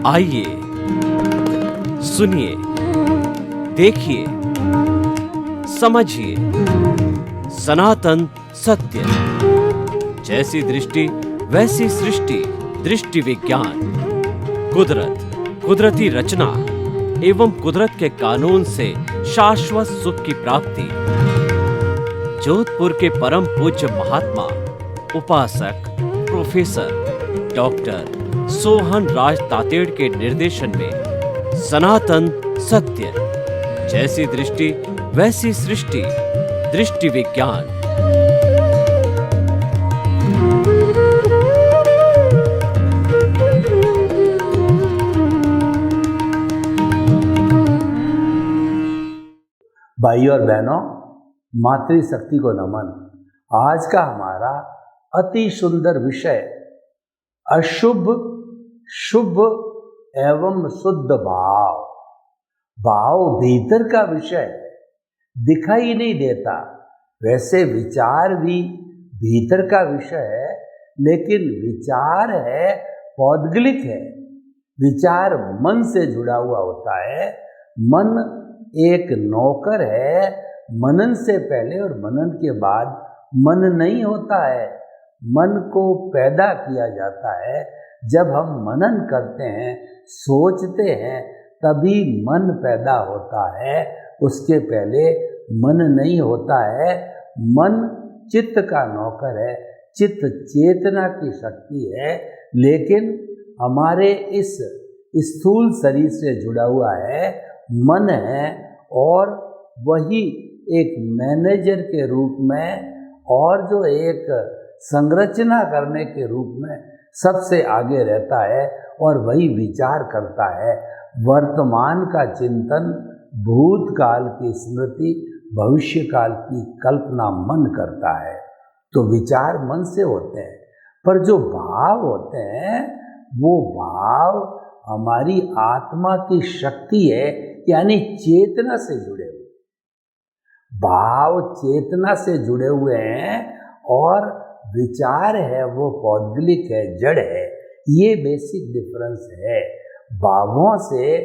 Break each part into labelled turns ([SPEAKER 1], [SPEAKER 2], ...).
[SPEAKER 1] आइए सुनिए, देखिए, समझिए सनातन सत्य। जैसी दृष्टि वैसी सृष्टि, दृष्टि विज्ञान। कुदरत, कुदरती रचना एवं कुदरत के कानून से शाश्वत सुख की प्राप्ति। जोधपुर के परम पूज्य महात्मा उपासक प्रोफेसर डॉक्टर सोहन राज तातेड़ के निर्देशन में सनातन सत्य। जैसी दृष्टि वैसी सृष्टि, दृष्टि विज्ञान।
[SPEAKER 2] भाइयों और बहनों, मातृशक्ति को नमन। आज का हमारा अति सुंदर विषय अशुभ शुभ एवं शुद्ध भाव। भाव भीतर का विषय दिखाई नहीं देता। वैसे विचार भी भीतर का विषय है, लेकिन विचार है पौद्गलिक है। विचार मन से जुड़ा हुआ होता है। मन एक नौकर है। मनन से पहले और मनन के बाद मन नहीं होता है। मन को पैदा किया जाता है जब हम मनन करते हैं, सोचते हैं, तभी मन पैदा होता है। उसके पहले मन नहीं होता है। मन चित्त का नौकर है। चित्त चेतना की शक्ति है, लेकिन हमारे इस स्थूल शरीर से जुड़ा हुआ है मन है, और वही एक मैनेजर के रूप में और जो एक संरचना करने के रूप में सबसे आगे रहता है, और वही विचार करता है। वर्तमान का चिंतन, भूतकाल की स्मृति, भविष्य काल की कल्पना मन करता है। तो विचार मन से होते हैं, पर जो भाव होते हैं वो भाव हमारी आत्मा की शक्ति है, यानी चेतना से जुड़े हुए। भाव चेतना से जुड़े हुए हैं, और विचार है वो पौद्गलिक है, जड़ है। ये बेसिक डिफरेंस है। भावों से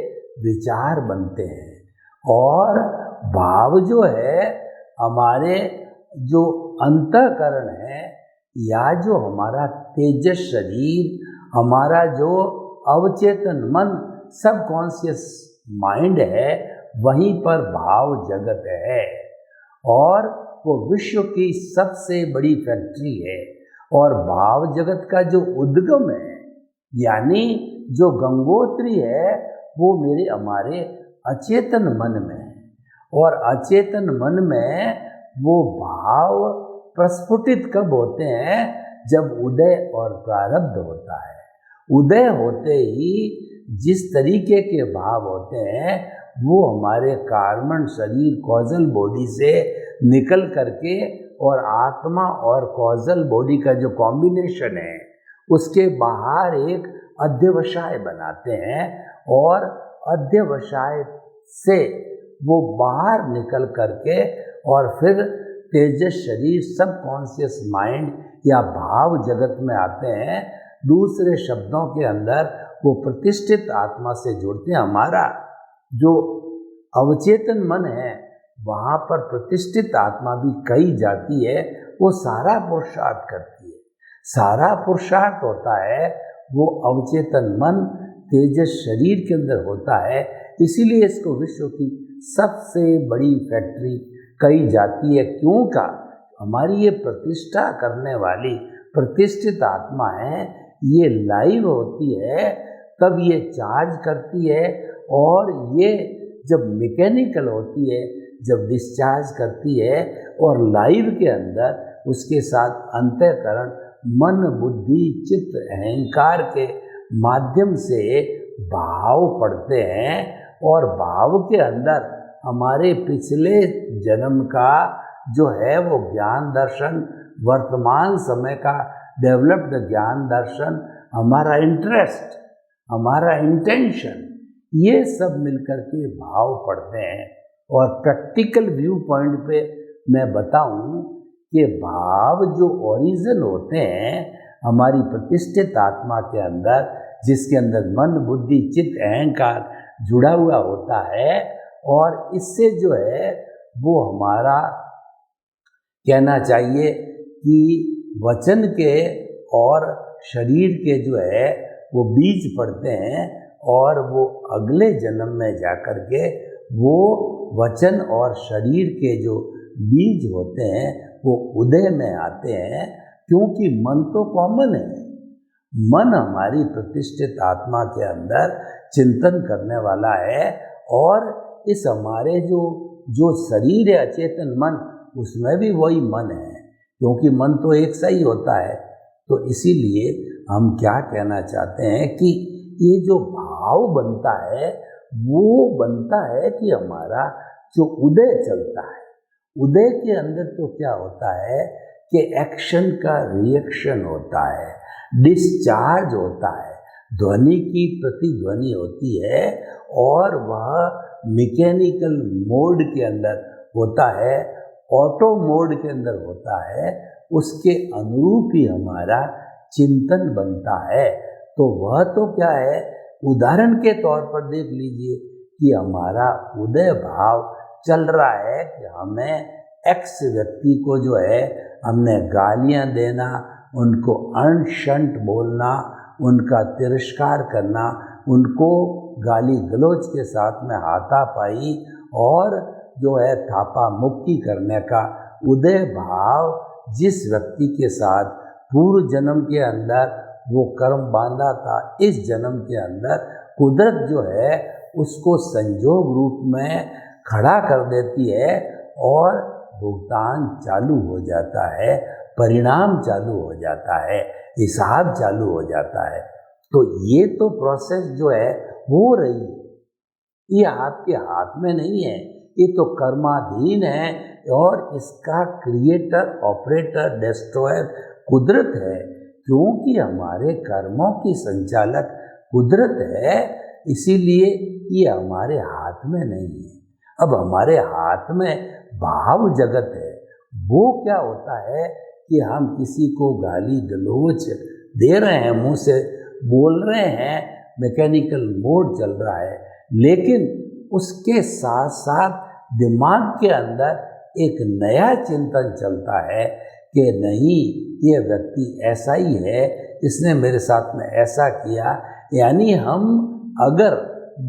[SPEAKER 2] विचार बनते हैं, और भाव जो है हमारे जो अंतःकरण है, या जो हमारा तेजस शरीर, हमारा जो अवचेतन मन, सबकॉन्शियस माइंड है, वहीं पर भाव जगत है। और वो विश्व की सबसे बड़ी फैक्ट्री है। और भाव जगत का जो उद्गम है, यानी जो गंगोत्री है, वो हमारे अचेतन मन में है। और अचेतन मन में वो भाव प्रस्फुटित कब होते हैं? जब उदय और प्रारब्ध होता है। उदय होते ही जिस तरीके के भाव होते हैं, वो हमारे कार्बन शरीर कॉजल बॉडी से निकल करके, और आत्मा और कॉजल बॉडी का जो कॉम्बिनेशन है, उसके बाहर एक अध्यवसाय बनाते हैं। और अध्यवसाय से वो बाहर निकल करके और फिर तेजस शरीर, सब कॉन्शियस माइंड या भाव जगत में आते हैं। दूसरे शब्दों के अंदर वो प्रतिष्ठित आत्मा से जुड़ते हैं। हमारा जो अवचेतन मन है, वहाँ पर प्रतिष्ठित आत्मा भी कही जाती है। वो सारा पुरुषार्थ करती है। सारा पुरुषार्थ होता है वो अवचेतन मन तेजस शरीर के अंदर होता है। इसीलिए इसको विश्व की सबसे बड़ी फैक्ट्री कही जाती है। क्यों का? हमारी ये प्रतिष्ठा करने वाली प्रतिष्ठित आत्मा है, ये लाइव होती है, तब ये चार्ज करती है। और ये जब मैकेनिकल होती है, जब डिस्चार्ज करती है, और लाइव के अंदर उसके साथ अंतःकरण मन, बुद्धि, चित्त, अहंकार के माध्यम से भाव पढ़ते हैं। और भाव के अंदर हमारे पिछले जन्म का जो है वो ज्ञान दर्शन, वर्तमान समय का डेवलप्ड ज्ञान दर्शन, हमारा इंटरेस्ट, हमारा इंटेंशन, ये सब मिलकर के भाव पढ़ते हैं। और प्रैक्टिकल व्यू पॉइंट पे मैं बताऊं कि भाव जो ओरिजिन होते हैं हमारी प्रतिष्ठित आत्मा के अंदर, जिसके अंदर मन, बुद्धि, चित्त, अहंकार जुड़ा हुआ होता है, और इससे जो है वो हमारा कहना चाहिए कि वचन के और शरीर के जो है वो बीज पड़ते हैं, और वो अगले जन्म में जाकर के वो वचन और शरीर के जो बीज होते हैं वो उदय में आते हैं, क्योंकि मन तो कॉमन है। मन हमारी प्रतिष्ठित आत्मा के अंदर चिंतन करने वाला है, और इस हमारे जो शरीर है अचेतन मन, उसमें भी वही मन है, क्योंकि मन तो एक सा ही होता है। तो इसीलिए हम क्या कहना चाहते हैं कि ये जो भाव बनता है वो बनता है कि हमारा जो उदय चलता है, उदय के अंदर तो क्या होता है कि एक्शन का रिएक्शन होता है, डिस्चार्ज होता है, ध्वनि की प्रतिध्वनि होती है, और वह मैकेनिकल मोड के अंदर होता है, ऑटो मोड के अंदर होता है, उसके अनुरूप ही हमारा चिंतन बनता है। तो वह तो क्या है, उदाहरण के तौर पर देख लीजिए कि हमारा उदय भाव चल रहा है कि हमें एक्स व्यक्ति को जो है हमने गालियां देना, उनको अनशंट बोलना, उनका तिरस्कार करना, उनको गाली गलौज के साथ में हाथापाई और जो है थापा मुक्की करने का उदय भाव जिस व्यक्ति के साथ पूर्व जन्म के अंदर वो कर्म बांधा था, इस जन्म के अंदर कुदरत जो है उसको संजोग रूप में खड़ा कर देती है, और भुगतान चालू हो जाता है, परिणाम चालू हो जाता है, हिसाब चालू हो जाता है। तो ये तो प्रोसेस जो है हो रही है, ये आपके हाथ में नहीं है, ये तो कर्माधीन है, और इसका क्रिएटर, ऑपरेटर, डिस्ट्रॉयर कुदरत है, क्योंकि हमारे कर्मों की संचालक कुदरत है, इसीलिए ये हमारे हाथ में नहीं है। अब हमारे हाथ में भाव जगत है, वो क्या होता है कि हम किसी को गाली गलौज दे रहे हैं, मुंह से बोल रहे हैं, मैकेनिकल मोड चल रहा है, लेकिन उसके साथ साथ दिमाग के अंदर एक नया चिंतन चलता है कि नहीं, ये व्यक्ति ऐसा ही है, इसने मेरे साथ में ऐसा किया। यानी हम अगर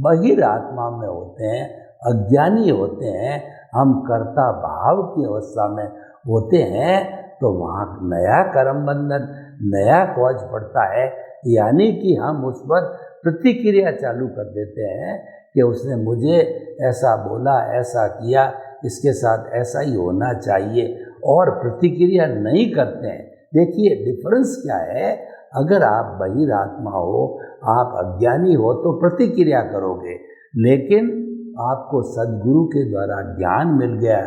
[SPEAKER 2] बहिर आत्मा में होते हैं, अज्ञानी होते हैं, हम कर्ता भाव की अवस्था में होते हैं, तो वहाँ नया कर्म बंधन, नया कॉज पड़ता है, यानी कि हम उस पर प्रतिक्रिया चालू कर देते हैं कि उसने मुझे ऐसा बोला, ऐसा किया, इसके साथ ऐसा ही होना चाहिए, और प्रतिक्रिया नहीं करते हैं। देखिए डिफरेंस क्या है, अगर आप बहिरात्मा हो, आप अज्ञानी हो तो प्रतिक्रिया करोगे, लेकिन आपको सद्गुरु के द्वारा ज्ञान मिल गया,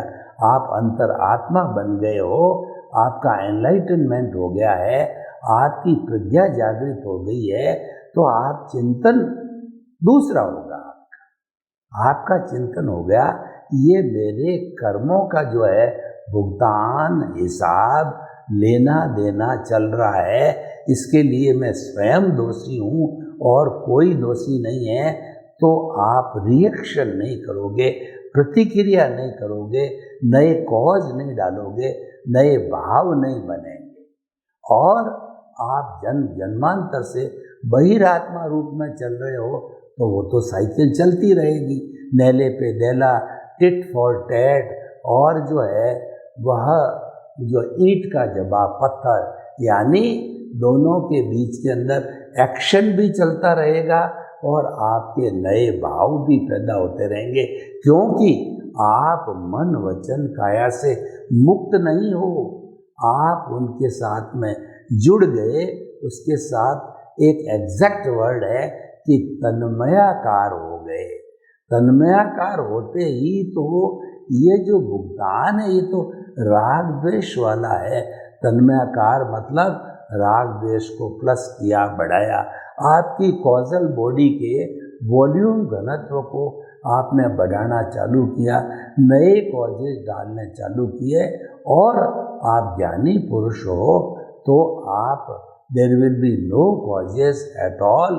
[SPEAKER 2] आप अंतर आत्मा बन गए हो, आपका एनलाइटनमेंट हो गया है, आपकी प्रज्ञा जागृत हो गई है, तो आप चिंतन दूसरा होगा, आपका चिंतन हो गया ये मेरे कर्मों का जो है भुगतान, हिसाब लेना देना चल रहा है, इसके लिए मैं स्वयं दोषी हूँ और कोई दोषी नहीं है। तो आप रिएक्शन नहीं करोगे, प्रतिक्रिया नहीं करोगे, नए कॉज नहीं डालोगे, नए भाव नहीं बनेंगे, और आप जन्मांतर से बहिरात्मा रूप में चल रहे हो, तो वो तो साइकिल चलती रहेगी, नेले पे देला, टिट फॉर टैट, और जो है वह जो ईंट का जवाब पत्थर, यानी दोनों के बीच के अंदर एक्शन भी चलता रहेगा और आपके नए भाव भी पैदा होते रहेंगे, क्योंकि आप मन वचन काया से मुक्त नहीं हो, आप उनके साथ में जुड़ गए। उसके साथ एक एग्जैक्ट वर्ड है कि तन्मयाकार हो गए। तन्मयाकार होते ही तो ये जो भुगतान है ये तो राग द्वेष वाला है। तन्मयाकार मतलब राग द्वेष को प्लस किया, बढ़ाया, आपकी कॉजल बॉडी के वॉल्यूम घनत्व को आपने बढ़ाना चालू किया, नए कॉजेज डालने चालू किए, और आप ज्ञानी पुरुष हो तो आप there will be no causes at all,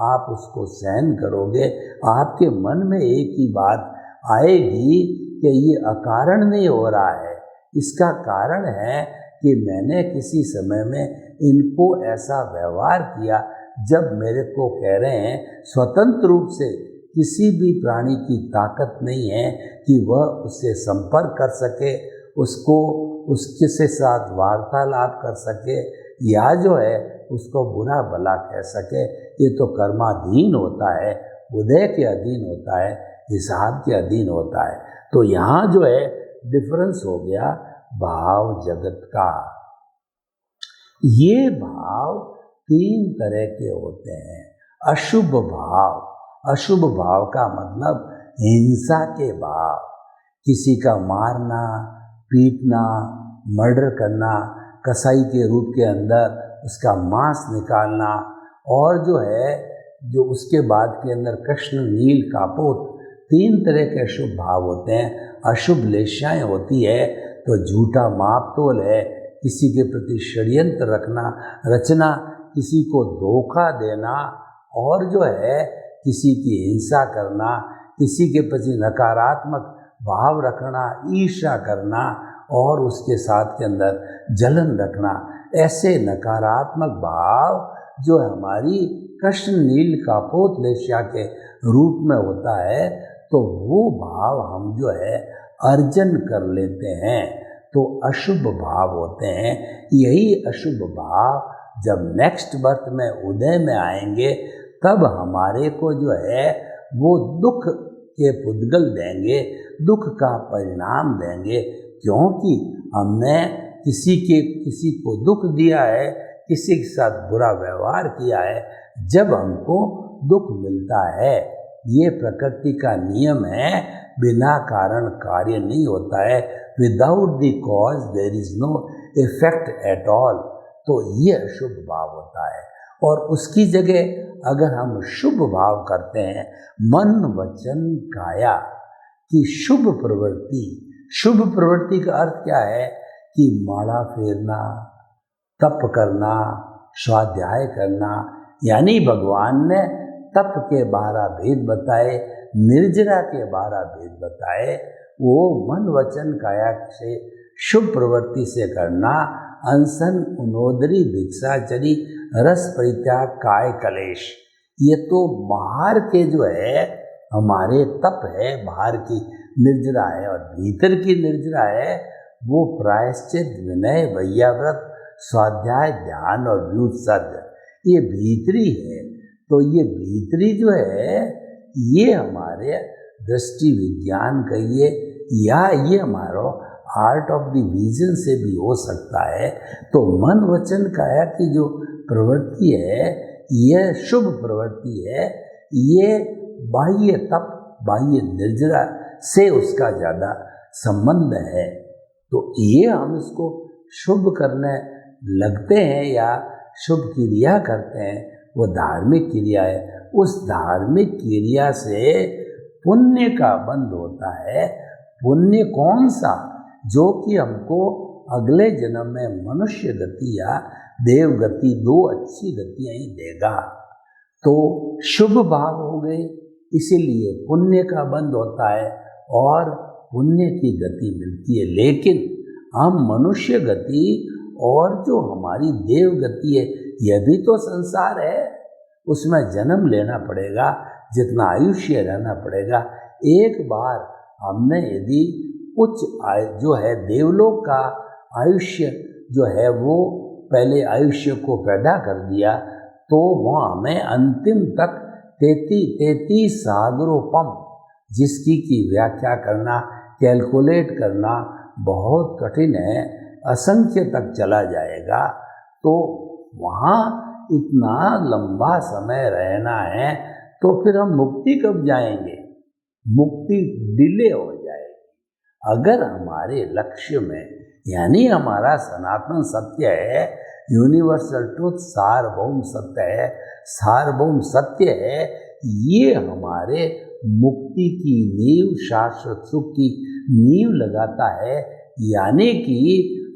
[SPEAKER 2] आप उसको सहन करोगे। आपके मन में एक ही बात आएगी कि ये अकारण नहीं हो रहा है, इसका कारण है कि मैंने किसी समय में इनको ऐसा व्यवहार किया। जब मेरे को कह रहे हैं स्वतंत्र रूप से किसी भी प्राणी की ताकत नहीं है कि वह उससे संपर्क कर सके, उसको उसके से साथ वार्तालाप कर सके या जो है उसको बुरा भला कह सके। ये तो कर्माधीन होता है, उदय के अधीन होता है, हिसाब के अधीन होता है। तो यहाँ जो है डिफरेंस हो गया भाव जगत का। ये भाव 3 तरह के होते हैं। अशुभ भाव, अशुभ भाव का मतलब हिंसा के भाव, किसी का मारना, पीटना, मर्डर करना, कसाई के रूप के अंदर उसका मांस निकालना, और जो है जो उसके बाद के अंदर कृष्ण नील कापोत, 3 तरह के अशुभ भाव होते हैं। अशुभ लेशाएं होती है तो झूठा माप तोल है, किसी के प्रति षड्यंत्र रचना, किसी को धोखा देना, और जो है किसी की हिंसा करना, किसी के प्रति नकारात्मक भाव रखना, ईर्ष्या करना और उसके साथ के अंदर जलन रखना। ऐसे नकारात्मक भाव जो हमारी कृष्ण नील कापोत लेश्या के रूप में होता है, तो वो भाव हम जो है अर्जन कर लेते हैं, तो अशुभ भाव होते हैं। यही अशुभ भाव जब नेक्स्ट बर्थ में उदय में आएंगे तब हमारे को जो है वो दुख के पुद्गल देंगे, दुख का परिणाम देंगे, क्योंकि हमने किसी को दुख दिया है, किसी के साथ बुरा व्यवहार किया है। जब हमको दुख मिलता है, ये प्रकृति का नियम है, बिना कारण कार्य नहीं होता है। Without the cause there is no effect at all. तो ये अशुभ भाव होता है। और उसकी जगह अगर हम शुभ भाव करते हैं, मन वचन काया की शुभ प्रवृत्ति, शुभ प्रवृत्ति का अर्थ क्या है कि माला फेरना, तप करना, स्वाध्याय करना, यानी भगवान ने तप के 12 भेद बताए, निर्जरा के 12 भेद बताए, वो मन वचन काया से शुभ प्रवृत्ति से करना। अनशन, उनोदरी, भिक्षाचरी, रस परित्याग, काय कलेश, ये तो बाहर के जो है हमारे तप है, बाहर की निर्जरा है, और भीतर की निर्जरा है वो प्रायश्चित, विनय, वैयाव्रत, स्वाध्याय, ध्यान और व्युत्सर्ग, ये भीतरी है। तो ये भीतरी जो है ये हमारे दृष्टि विज्ञान कहिए या ये हमारा आर्ट ऑफ द विजन से भी हो सकता है। तो मन वचन काया की जो प्रवृत्ति है ये शुभ प्रवृत्ति है, ये बाह्य तप, बाह्य निर्जरा से उसका ज़्यादा संबंध है। तो ये हम इसको शुभ करने लगते हैं या शुभ क्रिया करते हैं, वो धार्मिक क्रिया है। उस धार्मिक क्रिया से पुण्य का बंध होता है। पुण्य कौन सा? जो कि हमको अगले जन्म में मनुष्य गति या देव गति, 2 अच्छी गतियाँ ही देगा। तो शुभ भाव हो गए, इसीलिए पुण्य का बंध होता है और पुण्य की गति मिलती है। लेकिन हम मनुष्य गति और जो हमारी देव गति है, यह भी तो संसार है, उसमें जन्म लेना पड़ेगा, जितना आयुष्य रहना पड़ेगा। एक बार हमने यदि उच्च जो है देवलोक का आयुष्य जो है वो पहले आयुष्य को पैदा कर दिया, तो वह हमें अंतिम तक 33 सागरोपम, जिसकी की व्याख्या करना, कैलकुलेट करना बहुत कठिन है, असंख्य तक चला जाएगा। तो वहाँ इतना लंबा समय रहना है, तो फिर हम मुक्ति कब जाएंगे? मुक्ति डिले हो जाएगी। अगर हमारे लक्ष्य में, यानी हमारा सनातन सत्य है, यूनिवर्सल ट्रुथ, सार्वभौम सत्य है, सार्वभौम सत्य है, ये हमारे मुक्ति की नींव, शाश्वत सुख की नींव लगाता है। यानी कि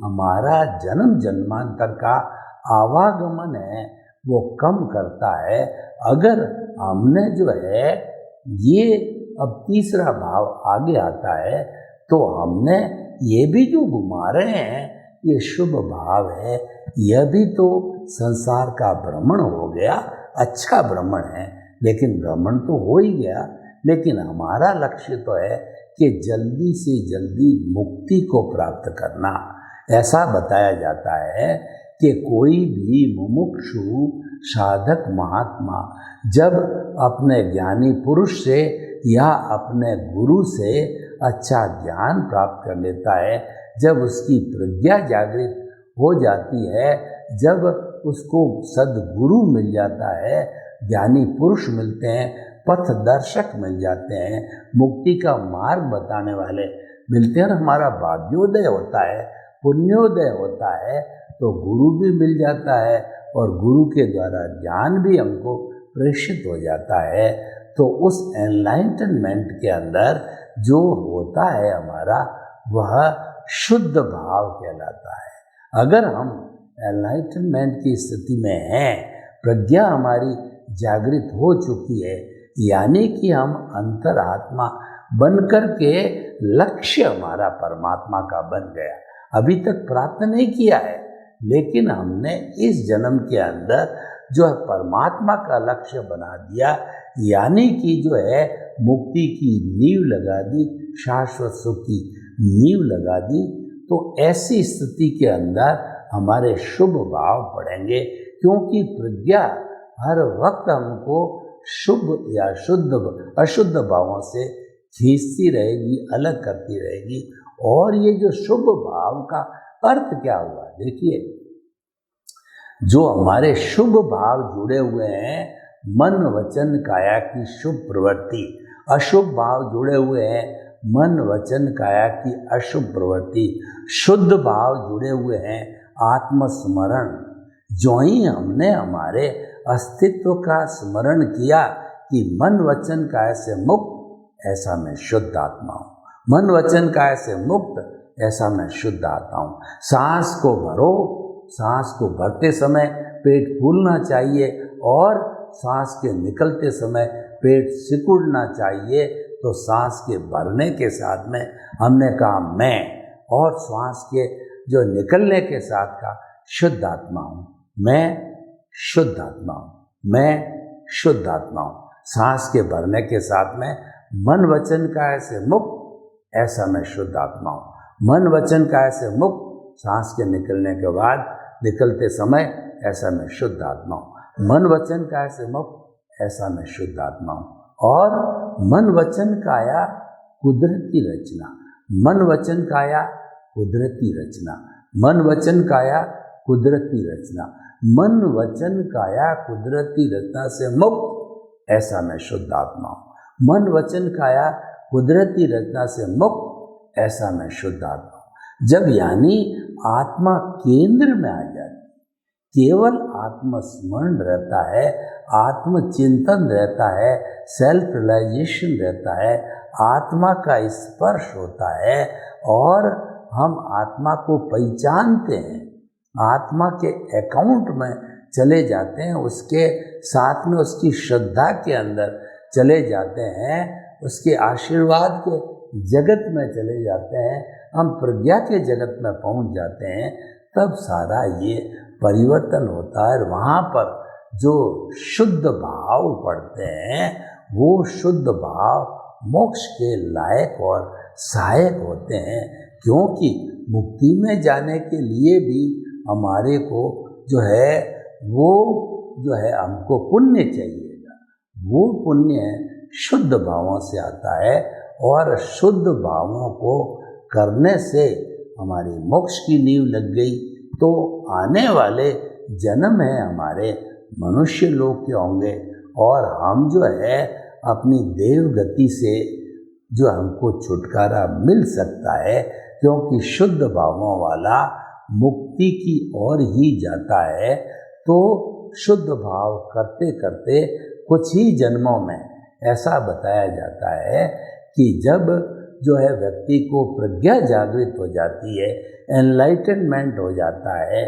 [SPEAKER 2] हमारा जन्म जन्मांतर का आवागमन है, वो कम करता है। अगर हमने जो है ये अब तीसरा भाव आगे आता है तो हमने ये भी जो घुमा रहे हैं ये शुभ भाव है, यह भी तो संसार का भ्रमण हो गया, अच्छा भ्रमण है, लेकिन भ्रमण तो हो ही गया। लेकिन हमारा लक्ष्य तो है कि जल्दी से जल्दी मुक्ति को प्राप्त करना। ऐसा बताया जाता है कि कोई भी मुमुक्षु साधक महात्मा जब अपने ज्ञानी पुरुष से या अपने गुरु से अच्छा ज्ञान प्राप्त कर लेता है, जब उसकी प्रज्ञा जागृत हो जाती है, जब उसको सद्गुरु मिल जाता है, ज्ञानी पुरुष मिलते हैं, पथ दर्शक मिल जाते हैं, मुक्ति का मार्ग बताने वाले मिलते हैं, हमारा भाग्योदय होता है, पुण्योदय होता है, तो गुरु भी मिल जाता है और गुरु के द्वारा ज्ञान भी हमको प्रेषित हो जाता है। तो उस एनलाइटनमेंट के अंदर जो होता है हमारा, वह शुद्ध भाव कहलाता है। अगर हम एनलाइटनमेंट की स्थिति में हैं, प्रज्ञा हमारी जागृत हो चुकी है, यानी कि हम अंतरात्मा बनकर के लक्ष्य हमारा परमात्मा का बन गया। अभी तक प्राप्त नहीं किया है, लेकिन हमने इस जन्म के अंदर जो है परमात्मा का लक्ष्य बना दिया, यानी कि जो है मुक्ति की नींव लगा दी, शाश्वत सुख की नींव लगा दी। तो ऐसी स्थिति के अंदर हमारे शुभ भाव पड़ेंगे, क्योंकि प्रज्ञा हर वक्त हमको शुभ या शुद्ध अशुद्ध भावों से खींचती रहेगी, अलग करती रहेगी। और ये जो शुभ भाव का अर्थ क्या हुआ, देखिए, जो हमारे शुभ भाव जुड़े हुए हैं, मन वचन काया की शुभ प्रवृत्ति, अशुभ भाव जुड़े हुए हैं, मन वचन काया की अशुभ प्रवृत्ति, शुद्ध भाव जुड़े हुए हैं, आत्मस्मरण। जो ही हमने हमारे अस्तित्व का स्मरण किया कि मन वचन काया से मुक्त, ऐसा मैं शुद्ध आत्मा हूँ, मन वचन काया से मुक्त, ऐसा मैं शुद्ध आत्मा हूँ। सांस को भरो, सांस को भरते समय पेट फूलना चाहिए और सांस के निकलते समय पेट सिकुड़ना चाहिए। तो सांस के भरने के साथ में हमने कहा मैं, और श्वास के जो निकलने के साथ का शुद्ध आत्मा हूँ, मैं शुद्ध आत्मा हूँ, मैं शुद्ध आत्मा हूँ। सांस के भरने के साथ में मन वचन काया से मुक्त, ऐसा मैं शुद्ध आत्मा हूँ। मन वचन काया से मुक्त, सांस के निकलने के बाद निकलते समय, ऐसा मैं शुद्ध आत्मा हूँ। मन वचन काया से मुक्त, ऐसा मैं शुद्ध आत्मा हूँ। और मन वचन काया कुदरती रचना, मन वचन काया कुदरती रचना, मन वचन काया कुदरती रचना, मन वचन काया कुदरती रचना से मुक्त, ऐसा मैं शुद्ध आत्मा हूँ। मन वचन काया कुदरती रचना से मुक्त, ऐसा मैं शुद्ध आत्मा हूँ। जब यानी आत्मा केंद्र में आ जाती, केवल आत्मस्मरण रहता है, आत्मचिंतन रहता है, सेल्फ रियलाइजेशन रहता है, आत्मा का स्पर्श होता है और हम आत्मा को पहचानते हैं, आत्मा के अकाउंट में चले जाते हैं, उसके साथ में उसकी श्रद्धा के अंदर चले जाते हैं, उसके आशीर्वाद के जगत में चले जाते हैं, हम प्रज्ञा के जगत में पहुंच जाते हैं। तब सारा ये परिवर्तन होता है। वहाँ पर जो शुद्ध भाव पड़ते हैं, वो शुद्ध भाव मोक्ष के लायक और सहायक होते हैं, क्योंकि मुक्ति में जाने के लिए भी हमारे को जो है वो जो है हमको पुण्य चाहिएगा। वो पुण्य शुद्ध भावों से आता है और शुद्ध भावों को करने से हमारी मोक्ष की नींव लग गई। तो आने वाले जन्म है हमारे मनुष्य लोक के होंगे और हम जो है अपनी देव गति से जो हमको छुटकारा मिल सकता है, क्योंकि शुद्ध भावों वाला मुक्ति की ओर ही जाता है। तो शुद्ध भाव करते करते कुछ ही जन्मों में ऐसा बताया जाता है कि जब जो है व्यक्ति को प्रज्ञा जागृत हो जाती है, एनलाइटनमेंट हो जाता है,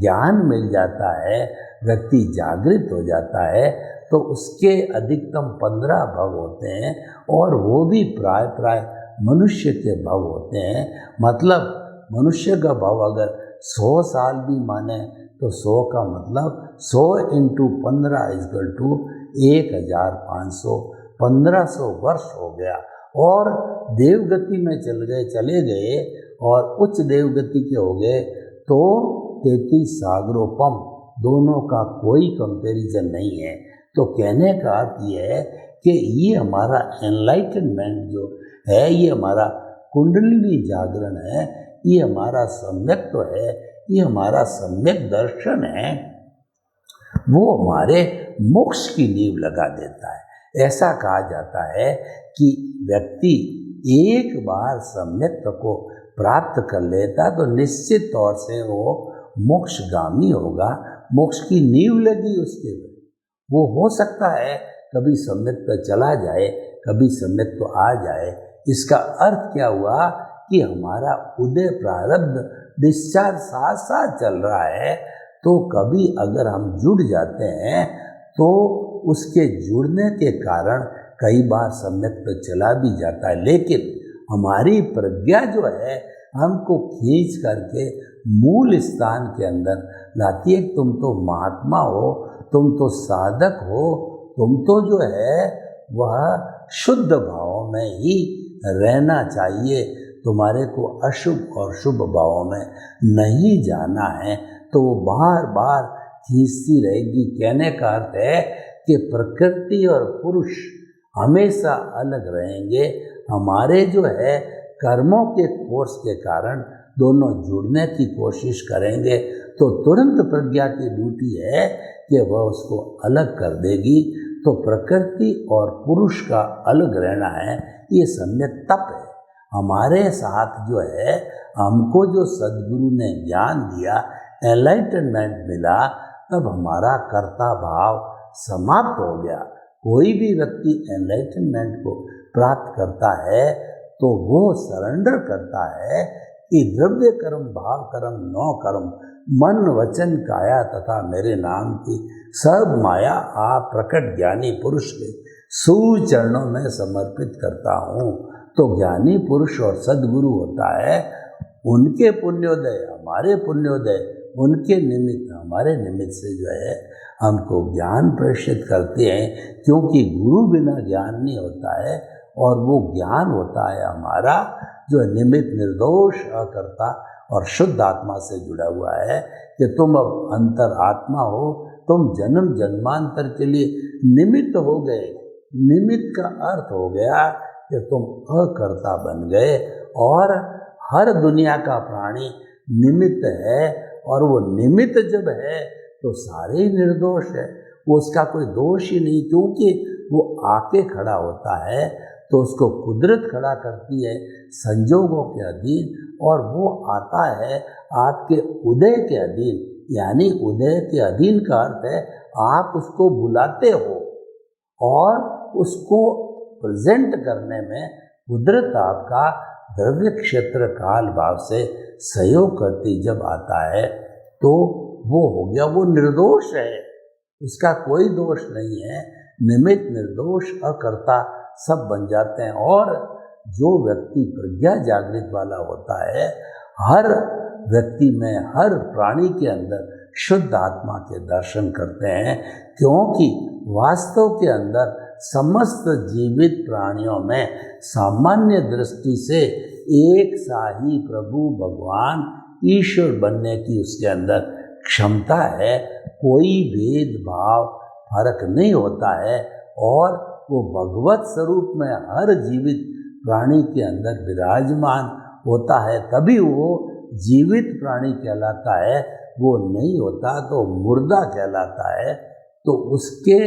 [SPEAKER 2] ज्ञान मिल जाता है, व्यक्ति जागृत हो जाता है, तो उसके अधिकतम 15 भव होते हैं और वो भी प्राय मनुष्य के भव होते हैं। मतलब मनुष्य का भव अगर 100 साल भी माने तो 100 का मतलब 100 × 15 = 1500, 1500 वर्ष हो गया। और देवगति में चले गए और उच्च देवगति के हो गए तो 33 सागरोपम, दोनों का कोई कंपैरिजन नहीं है। तो कहने का अर्थ ये है कि ये हमारा एनलाइटनमेंट जो है, ये हमारा कुंडलिनी जागरण है, ये हमारा सम्यक्त्व है, ये हमारा सम्यक दर्शन है, वो हमारे मोक्ष की नींव लगा देता है। ऐसा कहा जाता है कि व्यक्ति एक बार सम्यक्त्व को प्राप्त कर लेता तो निश्चित तौर से वो मोक्षगामी होगा, मोक्ष की नींव लगी उसके लिए। वो हो सकता है कभी सम्यक्त्व चला जाए, कभी सम्यक्त्व आ जाए। इसका अर्थ क्या हुआ कि हमारा उदय प्रारब्ध डिस्चार्ज साथ साथ चल रहा है, तो कभी अगर हम जुड़ जाते हैं तो उसके जुड़ने के कारण कई बार सम्यक्त्व चला भी जाता है, लेकिन हमारी प्रज्ञा जो है हमको खींच करके मूल स्थान के अंदर लाती है। तुम तो महात्मा हो, तुम तो साधक हो, तुम तो जो है वह शुद्ध भाव में ही रहना चाहिए, तुम्हारे को अशुभ और शुभ भावों में नहीं जाना है। तो वो बार बार खींचती रहेगी। कहने का अर्थ है कि प्रकृति और पुरुष हमेशा अलग रहेंगे। हमारे जो है कर्मों के कोर्स के कारण दोनों जुड़ने की कोशिश करेंगे तो तुरंत प्रज्ञा की ड्यूटी है कि वह उसको अलग कर देगी। तो प्रकृति और पुरुष का अलग रहना है, ये सम्यक तप है। हमारे साथ जो है हमको जो सद्गुरु ने ज्ञान दिया, एनलाइटनमेंट मिला, तब हमारा कर्ता भाव समाप्त हो गया। कोई भी व्यक्ति एनलाइटनमेंट को प्राप्त करता है तो वो सरेंडर करता है कि द्रव्य कर्म, भाव कर्म, नौ कर्म, मन वचन काया तथा मेरे नाम की सब माया आप प्रकट ज्ञानी पुरुष के सुचरणों में समर्पित करता हूँ। तो ज्ञानी पुरुष और सद्गुरु होता है, उनके पुण्योदय हमारे पुण्योदय, उनके निमित्त हमारे निमित्त से जो है हमको ज्ञान प्रेषित करते हैं, क्योंकि गुरु बिना ज्ञान नहीं होता है। और वो ज्ञान होता है हमारा जो निमित्त निर्दोष अकर्ता और शुद्ध आत्मा से जुड़ा हुआ है कि तुम अब अंतर आत्मा हो, तुम जन्म जन्मांतर के लिए निमित्त हो गए। निमित्त का अर्थ हो गया कि तुम अकर्ता बन गए और हर दुनिया का प्राणी निमित्त है। और वो निमित्त जब है तो सारे ही निर्दोष है, वो उसका कोई दोष ही नहीं, क्योंकि वो आके खड़ा होता है तो उसको कुदरत खड़ा करती है संजोगों के अधीन, और वो आता है आपके उदय के अधीन। यानी उदय के अधीन का अर्थ है आप उसको बुलाते हो और उसको प्रेजेंट करने में कुदरत आपका द्रव्य क्षेत्र काल भाव से सहयोग करती जब आता है तो वो हो गया, वो निर्दोष है, उसका कोई दोष नहीं है। निमित्त निर्दोष अकर्ता सब बन जाते हैं। और जो व्यक्ति प्रज्ञा जागृत वाला होता है, हर व्यक्ति में, हर प्राणी के अंदर शुद्ध आत्मा के दर्शन करते हैं, क्योंकि वास्तव के अंदर समस्त जीवित प्राणियों में सामान्य दृष्टि से एक सा ही प्रभु भगवान ईश्वर बनने की उसके अंदर क्षमता है। कोई भेदभाव फर्क नहीं होता है और वो भगवत स्वरूप में हर जीवित प्राणी के अंदर विराजमान होता है, तभी वो जीवित प्राणी कहलाता है। वो नहीं होता तो मुर्दा कहलाता है। तो उसके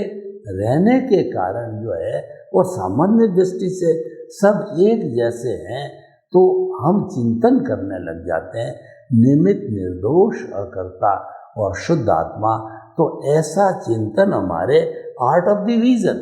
[SPEAKER 2] रहने के कारण जो है वो सामान्य दृष्टि से सब एक जैसे हैं, तो हम चिंतन करने लग जाते हैं निमित्त निर्दोष अकर्ता और शुद्ध आत्मा। तो ऐसा चिंतन हमारे आर्ट ऑफ द विजन,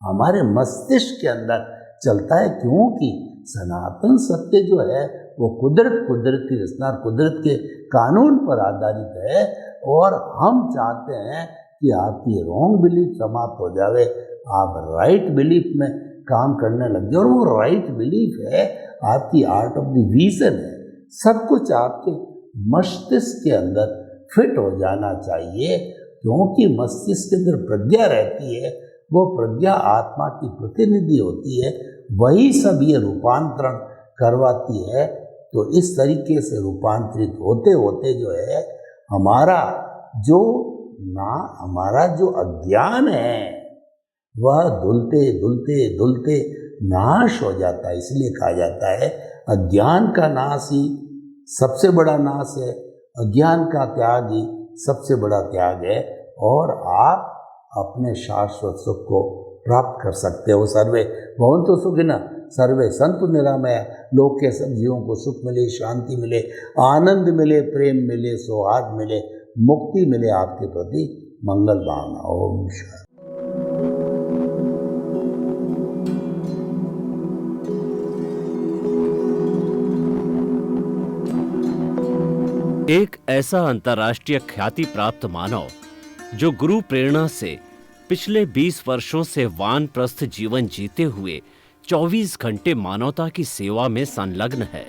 [SPEAKER 2] हमारे मस्तिष्क के अंदर चलता है, क्योंकि सनातन सत्य जो है वो कुदरत की रचना, कुदरत के कानून पर आधारित है। और हम चाहते हैं कि आपकी रॉन्ग बिलीफ समाप्त हो जावे, आप राइट बिलीफ में काम करने लग जाए। और वो राइट बिलीफ है आपकी आर्ट ऑफ द विजन है। सब कुछ आपके मस्तिष्क के अंदर फिट हो जाना चाहिए, क्योंकि मस्तिष्क के अंदर प्रज्ञा रहती है, वो प्रज्ञा आत्मा की प्रतिनिधि होती है, वही सब ये रूपांतरण करवाती है। तो इस तरीके से रूपांतरित होते होते जो है हमारा जो अज्ञान है वह धुलते धुलते धुलते नाश हो जाता है। इसलिए कहा जाता है अज्ञान का नाश ही सबसे बड़ा नाश है, अज्ञान का त्याग ही सबसे बड़ा त्याग है। और आप अपने शाश्वत सुख को प्राप्त कर सकते हो। सर्वे भवन्तु सुखिनः, सर्वे सन्तु निरामया, लोक के सब जीवों को सुख मिले, शांति मिले, आनंद मिले, प्रेम मिले, सौहार्द मिले, मुक्ति मिले, आपके प्रति मंगल भावना। ओम शांति।
[SPEAKER 1] एक ऐसा अंतर्राष्ट्रीय ख्याति प्राप्त मानव जो गुरु प्रेरणा से पिछले 20 वर्षों से वानप्रस्थ जीवन जीते हुए 24 घंटे मानवता की सेवा में संलग्न है।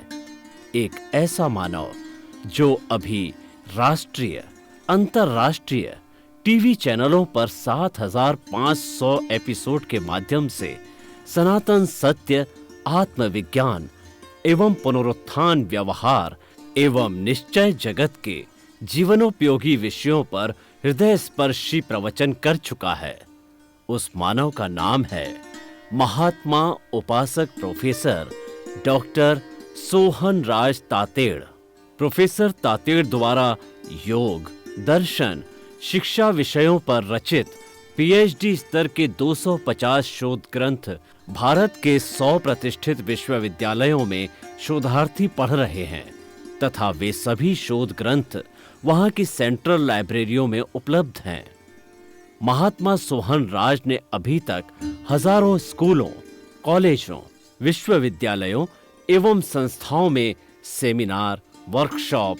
[SPEAKER 1] एक ऐसा मानव जो अभी राष्ट्रीय, अंतर्राष्ट्रीय टीवी चैनलों पर 7,500 एपिसोड के माध्यम से सनातन सत्य, आत्मविज्ञान एवं पुनरुत्थान, व्यवहार एवं निश्चय जगत के जीवनोपयोगी विषयों पर हृदय स्पर्शी प्रवचन कर चुका है। उस मानव का नाम है महात्मा उपासक प्रोफेसर डॉक्टर सोहन राज तातेड़। प्रोफेसर तातेड़ द्वारा योग, दर्शन, शिक्षा विषयों पर रचित पीएचडी स्तर के 250 शोध ग्रंथ भारत के 100 प्रतिष्ठित विश्वविद्यालयों में शोधार्थी पढ़ रहे हैं तथा वे सभी शोध ग्रंथ वहां की सेंट्रल लाइब्रेरियों में उपलब्ध हैं। महात्मा सोहन राज ने अभी तक हजारों स्कूलों, कॉलेजों, विश्वविद्यालयों एवं संस्थाओं में सेमिनार, वर्कशॉप,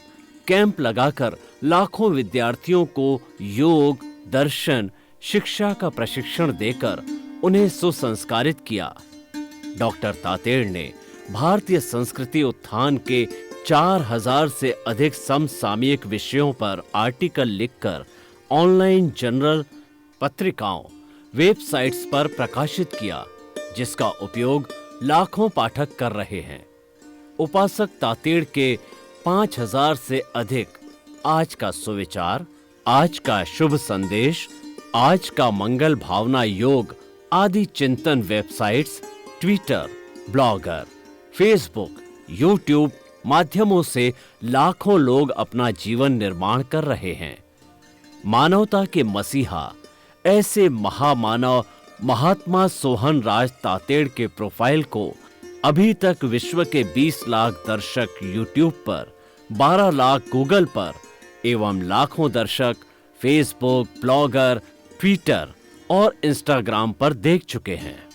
[SPEAKER 1] कैंप लगाकर लाखों विद्यार्थियों को योग, दर्शन, शिक्षा का प्रशिक्षण देकर उन्हें सुसंस्कारित किया। डॉक्टर तातेड़ ने भारतीय संस्कृति उत्थान के 4000 से अधिक समसामयिक विषयों पर आर्टिकल लिखकर ऑनलाइन जर्नल, पत्रिकाओं, वेबसाइट्स पर प्रकाशित किया, जिसका उपयोग लाखों पाठक कर रहे हैं। उपासक तातेड़ के 5000 से अधिक आज का सुविचार, आज का शुभ संदेश, आज का मंगल भावना योग आदि चिंतन websites, Twitter, blogger, Facebook, YouTube माध्यमों से लाखों लोग अपना जीवन निर्माण कर रहे हैं। मानवता के मसीहा ऐसे महामानव महात्मा सोहन राज तातेड़ के प्रोफाइल को अभी तक विश्व के 20 लाख दर्शक यूट्यूब पर, 12 लाख गूगल पर एवं लाखों दर्शक फेसबुक, ब्लॉगर, ट्विटर और इंस्टाग्राम पर देख चुके हैं।